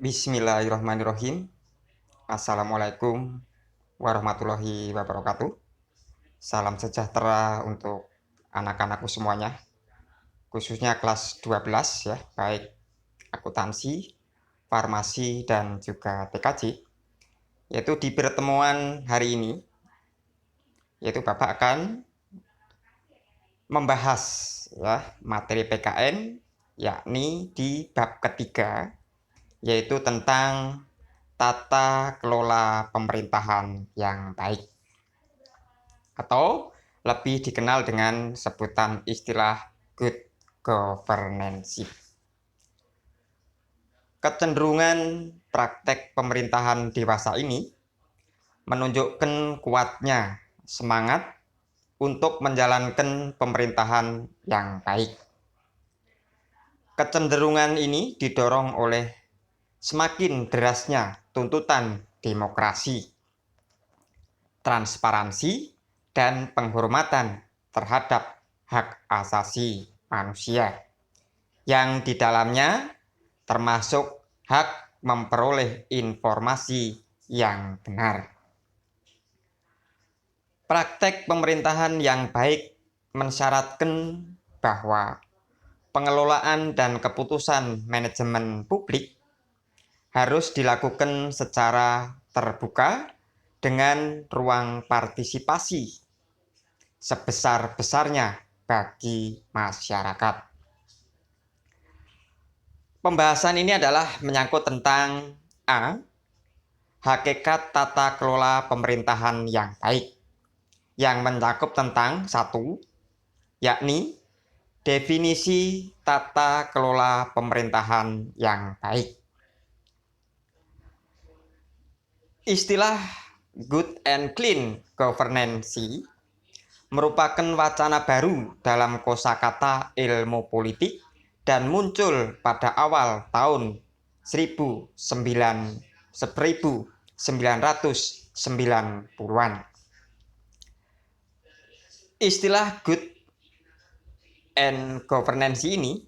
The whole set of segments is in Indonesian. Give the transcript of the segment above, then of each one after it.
Bismillahirrahmanirrahim. Assalamualaikum warahmatullahi wabarakatuh. Salam sejahtera untuk anak-anakku semuanya, khususnya kelas 12 ya, baik akuntansi, farmasi, dan juga TKJ. Yaitu di pertemuan hari ini, yaitu Bapak akan membahas ya materi PKN, yakni di bab ketiga, yaitu tentang tata kelola pemerintahan yang baik, atau lebih dikenal dengan sebutan istilah good governance. Kecenderungan praktek pemerintahan dewasa ini menunjukkan kuatnya semangat untuk menjalankan pemerintahan yang baik. Kecenderungan ini didorong oleh semakin derasnya tuntutan demokrasi, transparansi, dan penghormatan terhadap hak asasi manusia, yang di dalamnya termasuk hak memperoleh informasi yang benar. Praktek pemerintahan yang baik mensyaratkan bahwa pengelolaan dan keputusan manajemen publik harus dilakukan secara terbuka dengan ruang partisipasi sebesar-besarnya bagi masyarakat. Pembahasan ini adalah menyangkut tentang A. Hakikat tata kelola pemerintahan yang baik, yang mencakup tentang 1. Yakni definisi tata kelola pemerintahan yang baik. Istilah good and clean governance merupakan wacana baru dalam kosakata ilmu politik dan muncul pada awal tahun 1990-an. Istilah good and governance ini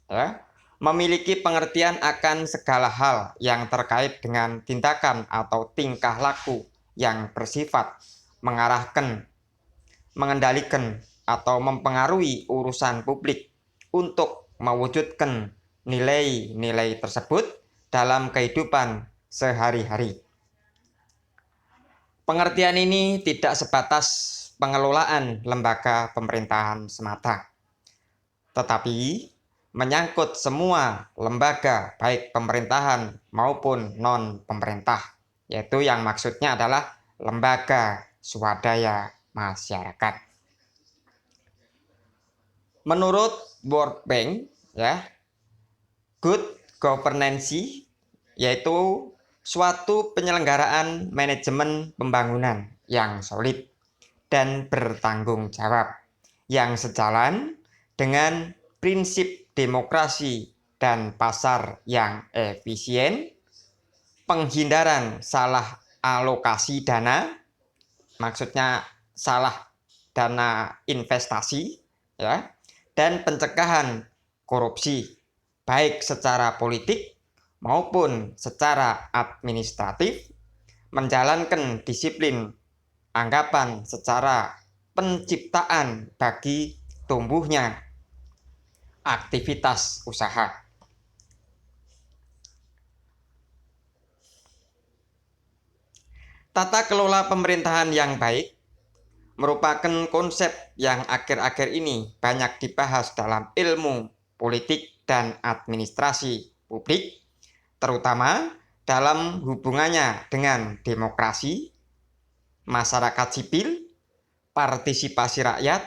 ya, memiliki pengertian akan segala hal yang terkait dengan tindakan atau tingkah laku yang bersifat mengarahkan, mengendalikan, atau mempengaruhi urusan publik untuk mewujudkan nilai-nilai tersebut dalam kehidupan sehari-hari. Pengertian ini tidak sebatas pengelolaan lembaga pemerintahan semata, tetapi menyangkut semua lembaga baik pemerintahan maupun non-pemerintah, yaitu yang maksudnya adalah lembaga swadaya masyarakat. Menurut World Bank ya, good governance yaitu suatu penyelenggaraan manajemen pembangunan yang solid dan bertanggung jawab yang sejalan dengan prinsip demokrasi dan pasar yang efisien, penghindaran salah alokasi dana, maksudnya salah dana investasi ya, dan pencegahan korupsi baik secara politik maupun secara administratif, menjalankan disiplin anggapan secara penciptaan bagi tumbuhnya aktivitas usaha. Tata kelola pemerintahan yang baik merupakan konsep yang akhir-akhir ini banyak dibahas dalam ilmu politik dan administrasi publik, terutama dalam hubungannya dengan demokrasi, masyarakat sipil, partisipasi rakyat,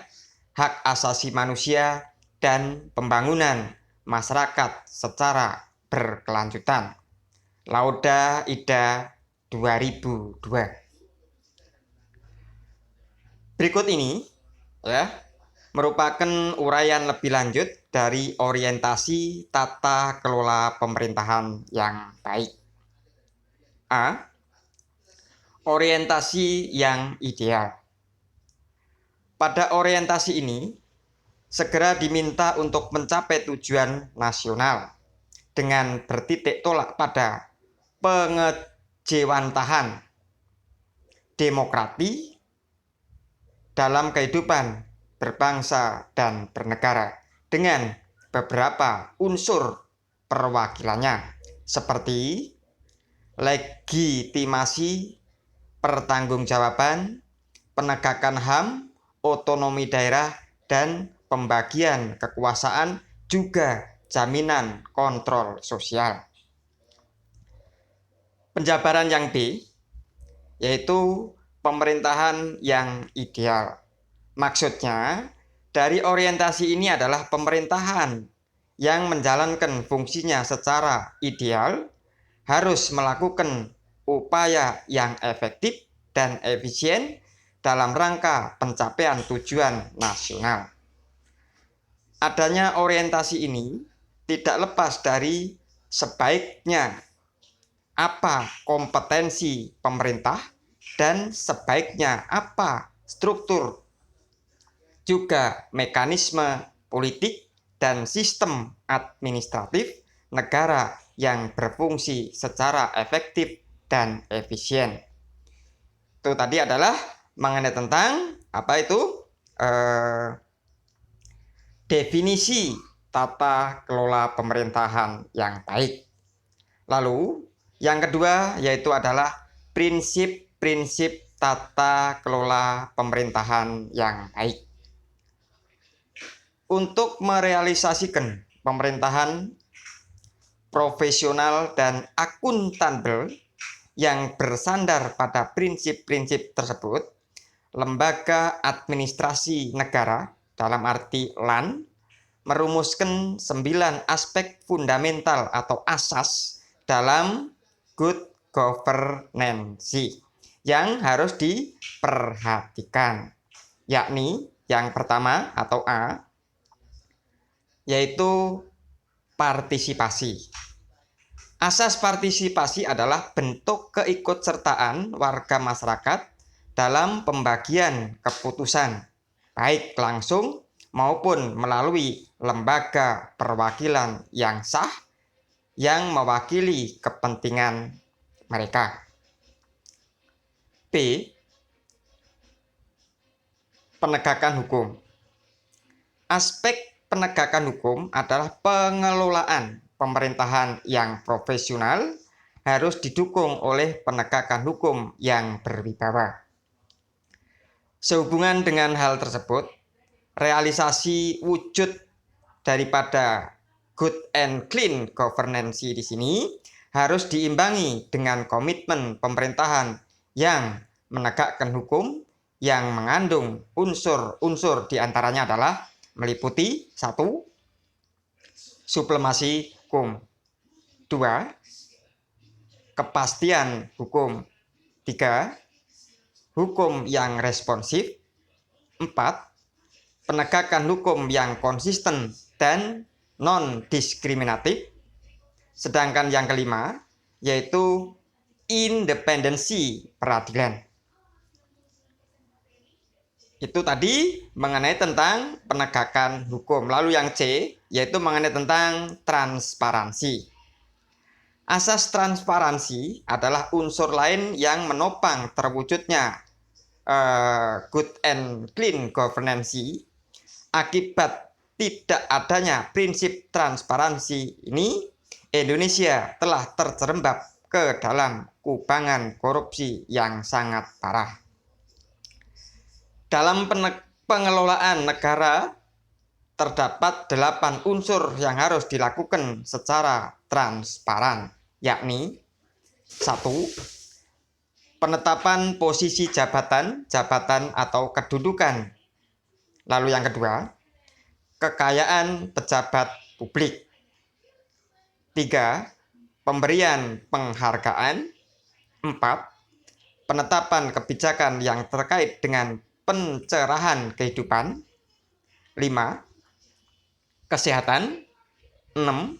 hak asasi manusia, dan pembangunan masyarakat secara berkelanjutan. Lauda Ida 2002. Berikut ini ya merupakan uraian lebih lanjut dari orientasi tata kelola pemerintahan yang baik. A. Orientasi yang ideal. Pada orientasi ini, segera diminta untuk mencapai tujuan nasional dengan bertitik tolak pada pengejewantahan demokrati dalam kehidupan berbangsa dan bernegara dengan beberapa unsur perwakilannya seperti legitimasi, pertanggungjawaban, penegakan HAM, otonomi daerah, dan pembagian kekuasaan, juga jaminan kontrol sosial. Penjabaran yang B yaitu pemerintahan yang ideal. Maksudnya, dari orientasi ini adalah pemerintahan yang menjalankan fungsinya secara ideal harus melakukan upaya yang efektif dan efisien dalam rangka pencapaian tujuan nasional. Adanya orientasi ini tidak lepas dari sebaiknya apa kompetensi pemerintah dan sebaiknya apa struktur, juga mekanisme politik dan sistem administratif negara yang berfungsi secara efektif dan efisien. Itu tadi adalah mengenai tentang apa itu definisi tata kelola pemerintahan yang baik. Lalu yang kedua yaitu adalah prinsip-prinsip tata kelola pemerintahan yang baik. Untuk merealisasikan pemerintahan profesional dan akuntabel yang bersandar pada prinsip-prinsip tersebut, lembaga administrasi negara dalam arti LAN merumuskan 9 aspek fundamental atau asas dalam good governance yang harus diperhatikan, yakni yang pertama atau A yaitu partisipasi. Asas partisipasi adalah bentuk keikutsertaan warga masyarakat dalam pembagian keputusan, baik langsung maupun melalui lembaga perwakilan yang sah yang mewakili kepentingan mereka. B. Penegakan hukum. Aspek penegakan hukum adalah pengelolaan pemerintahan yang profesional harus didukung oleh penegakan hukum yang berwibawa. Sehubungan dengan hal tersebut, realisasi wujud daripada good and clean governance di sini harus diimbangi dengan komitmen pemerintahan yang menegakkan hukum yang mengandung unsur-unsur diantaranya adalah meliputi 1. Supremasi hukum, 2. Kepastian hukum, 3. Hukum yang responsif, 4. Penegakan hukum yang konsisten dan non-diskriminatif. Sedangkan yang kelima yaitu independensi peradilan. Itu tadi mengenai tentang penegakan hukum. Lalu yang C yaitu mengenai tentang transparansi. Asas transparansi adalah unsur lain yang menopang terwujudnya good and clean governance. Akibat tidak adanya prinsip transparansi ini, Indonesia telah terjerembab ke dalam kubangan korupsi yang sangat parah. Dalam pengelolaan negara terdapat 8 unsur yang harus dilakukan secara transparan, yakni 1. Penetapan posisi jabatan atau kedudukan. Lalu yang kedua, kekayaan pejabat publik. 3. Pemberian penghargaan. 4. Penetapan kebijakan yang terkait dengan pencerahan kehidupan. 5. Kesehatan. 6.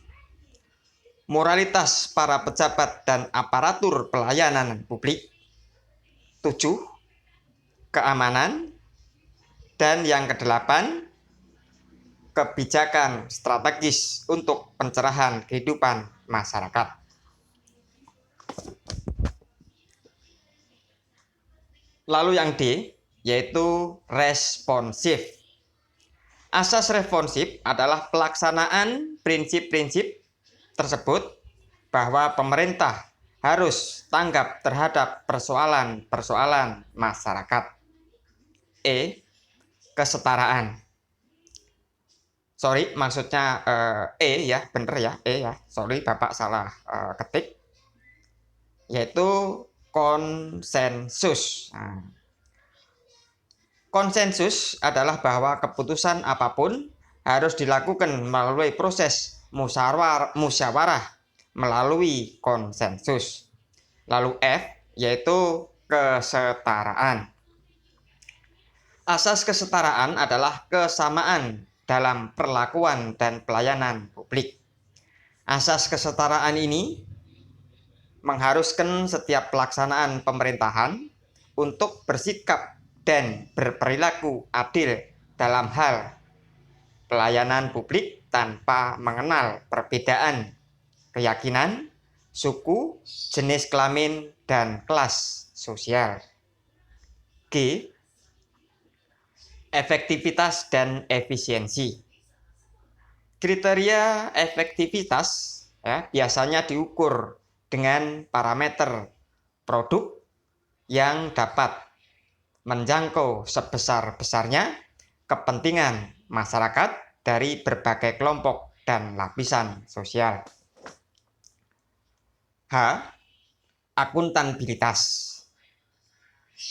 Moralitas para pejabat dan aparatur pelayanan publik. 7. Keamanan. Dan yang kedelapan, kebijakan strategis untuk pencerahan kehidupan masyarakat. Lalu yang D, yaitu responsif. Asas responsif adalah pelaksanaan prinsip-prinsip tersebut bahwa pemerintah harus tanggap terhadap persoalan-persoalan masyarakat. E, kesetaraan. Sorry, maksudnya E ya, bener ya, E ya. Sorry, Bapak salah ketik. Yaitu konsensus. Konsensus adalah bahwa keputusan apapun harus dilakukan melalui proses musyawarah melalui konsensus. Lalu F, yaitu kesetaraan. Asas kesetaraan adalah kesamaan dalam perlakuan dan pelayanan publik. Asas kesetaraan ini mengharuskan setiap pelaksanaan pemerintahan untuk bersikap dan berperilaku adil dalam hal pelayanan publik tanpa mengenal perbedaan keyakinan, suku, jenis kelamin, dan kelas sosial. G, efektivitas dan efisiensi. Kriteria efektivitas biasanya diukur dengan parameter produk yang dapat menjangkau sebesar-besarnya kepentingan masyarakat dari berbagai kelompok dan lapisan sosial. H, akuntabilitas.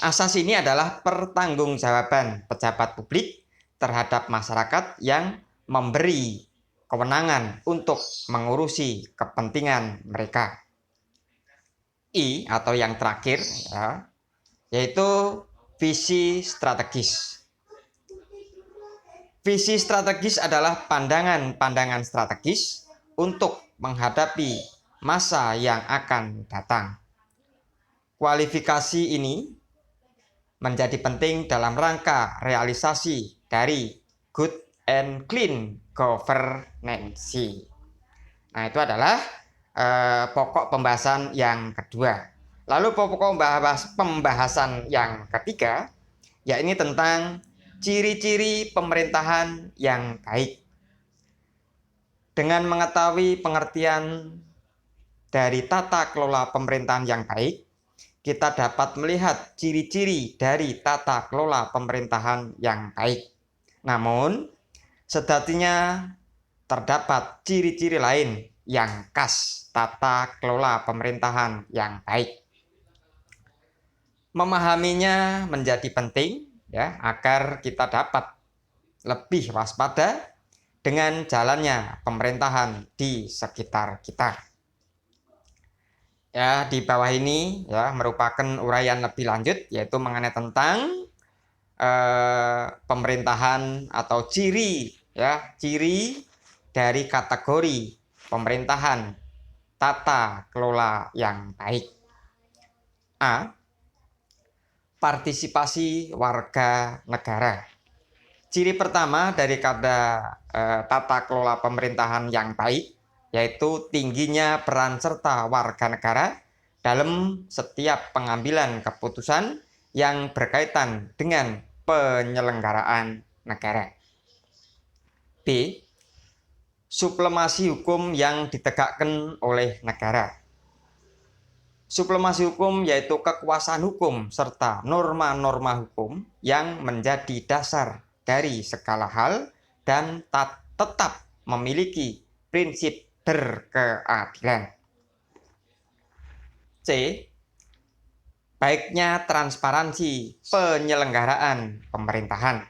Asas ini adalah pertanggungjawaban pejabat publik terhadap masyarakat yang memberi kewenangan untuk mengurusi kepentingan mereka. I atau yang terakhir ya, yaitu visi strategis. Visi strategis adalah pandangan-pandangan strategis untuk menghadapi masa yang akan datang. Kualifikasi ini menjadi penting dalam rangka realisasi dari good and clean governance. Nah, itu adalah pokok pembahasan yang kedua. Lalu pokok pembahasan yang ketiga, yakni tentang ciri-ciri pemerintahan yang baik. Dengan mengetahui pengertian dari tata kelola pemerintahan yang baik, kita dapat melihat ciri-ciri dari tata kelola pemerintahan yang baik. Namun, sejatinya terdapat ciri-ciri lain yang khas tata kelola pemerintahan yang baik. Memahaminya menjadi penting ya, agar kita dapat lebih waspada dengan jalannya pemerintahan di sekitar kita. Ya, di bawah ini ya merupakan uraian lebih lanjut, yaitu mengenai tentang pemerintahan atau ciri dari kategori pemerintahan tata kelola yang baik. A, partisipasi warga negara. Ciri pertama dari tata kelola pemerintahan yang baik yaitu tingginya peran serta warga negara dalam setiap pengambilan keputusan yang berkaitan dengan penyelenggaraan negara. B, suplemasi hukum yang ditegakkan oleh negara. Suplemasi hukum yaitu kekuasaan hukum serta norma-norma hukum yang menjadi dasar dari segala hal dan tetap memiliki prinsip berkeadilan. C, baiknya transparansi penyelenggaraan pemerintahan.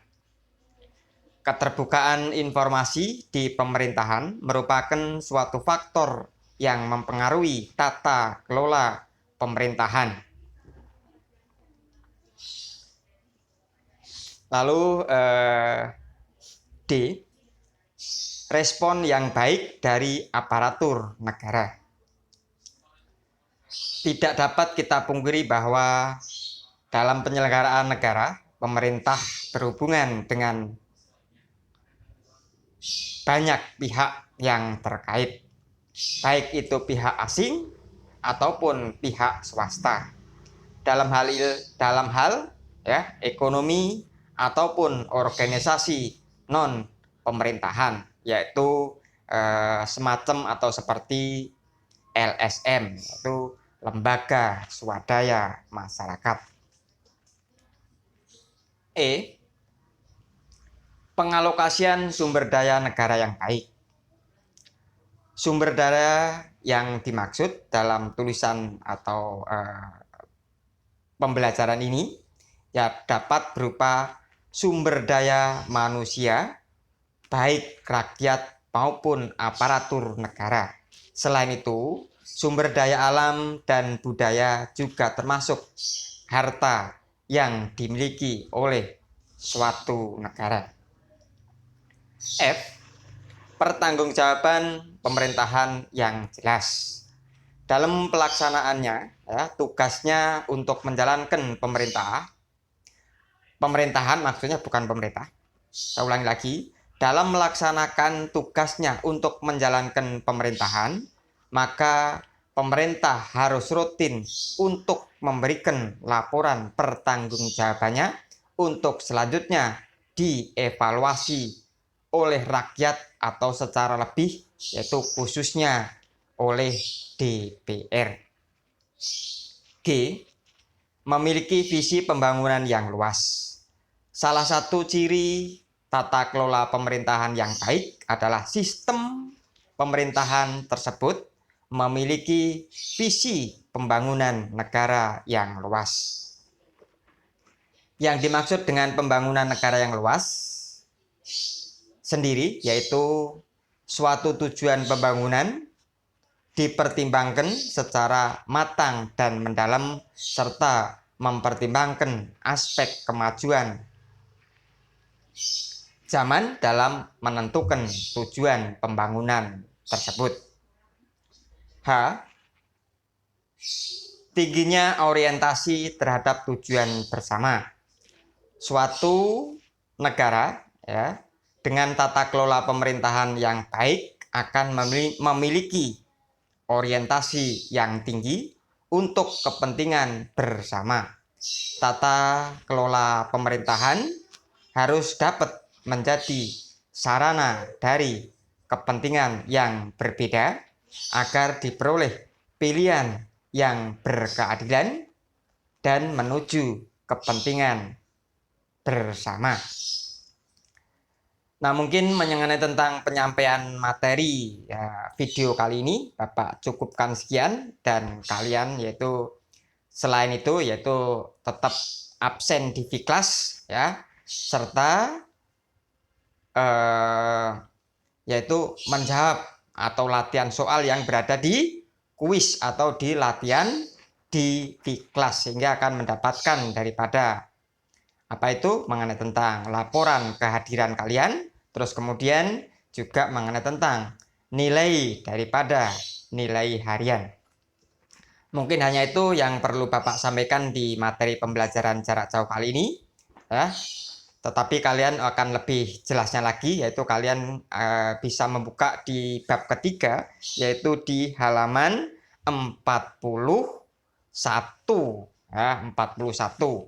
Keterbukaan informasi di pemerintahan merupakan suatu faktor yang mempengaruhi tata kelola pemerintahan. Lalu D, respon yang baik dari aparatur negara. Tidak dapat kita pungkiri bahwa dalam penyelenggaraan negara, pemerintah berhubungan dengan banyak pihak yang terkait, baik itu pihak asing ataupun pihak swasta. Dalam hal ya, ekonomi ataupun organisasi non pemerintahan, yaitu semacam atau seperti LSM, yaitu lembaga swadaya masyarakat. E. Pengalokasian sumber daya negara yang baik. Sumber daya yang dimaksud dalam tulisan atau pembelajaran ini ya dapat berupa sumber daya manusia, baik rakyat maupun aparatur negara. Selain itu, sumber daya alam dan budaya juga termasuk harta yang dimiliki oleh suatu negara. F. Pertanggungjawaban pemerintahan yang jelas. Dalam pelaksanaannya, ya, tugasnya untuk menjalankan pemerintahan maksudnya bukan pemerintah. Saya ulangi lagi, dalam melaksanakan tugasnya untuk menjalankan pemerintahan, maka pemerintah harus rutin untuk memberikan laporan pertanggungjawabannya untuk selanjutnya dievaluasi oleh rakyat atau secara lebih yaitu khususnya oleh DPR. G. Memiliki visi pembangunan yang luas. Salah satu ciri tata kelola pemerintahan yang baik adalah sistem pemerintahan tersebut memiliki visi pembangunan negara yang luas. Yang dimaksud dengan pembangunan negara yang luas sendiri yaitu suatu tujuan pembangunan dipertimbangkan secara matang dan mendalam serta mempertimbangkan aspek kemajuan zaman dalam menentukan tujuan pembangunan tersebut. H. Tingginya orientasi terhadap tujuan bersama. Suatu negara ya dengan tata kelola pemerintahan yang baik akan memiliki orientasi yang tinggi untuk kepentingan bersama. Tata kelola pemerintahan harus dapat menjadi sarana dari kepentingan yang berbeda agar diperoleh pilihan yang berkeadilan dan menuju kepentingan bersama. Nah, mungkin mengenai tentang penyampaian materi ya, video kali ini Bapak cukupkan sekian, dan kalian yaitu selain itu yaitu tetap absen di kelas ya, serta yaitu menjawab atau latihan soal yang berada di kuis atau di latihan di kelas, sehingga akan mendapatkan daripada apa itu mengenai tentang laporan kehadiran kalian. Terus kemudian juga mengenai tentang nilai daripada nilai harian. Mungkin hanya itu yang perlu Bapak sampaikan di materi pembelajaran jarak jauh kali ini. Ya. Tetapi kalian akan lebih jelasnya lagi, yaitu kalian bisa membuka di bab ketiga, yaitu di halaman 41. Ya, 41.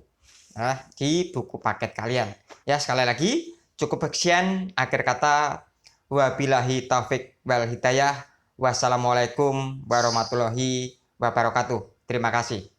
Ya, di buku paket kalian. Ya, sekali lagi cukup sekian akhir kata. Wabillahi taufik wal hidayah. Wassalamualaikum warahmatullahi wabarakatuh. Terima kasih.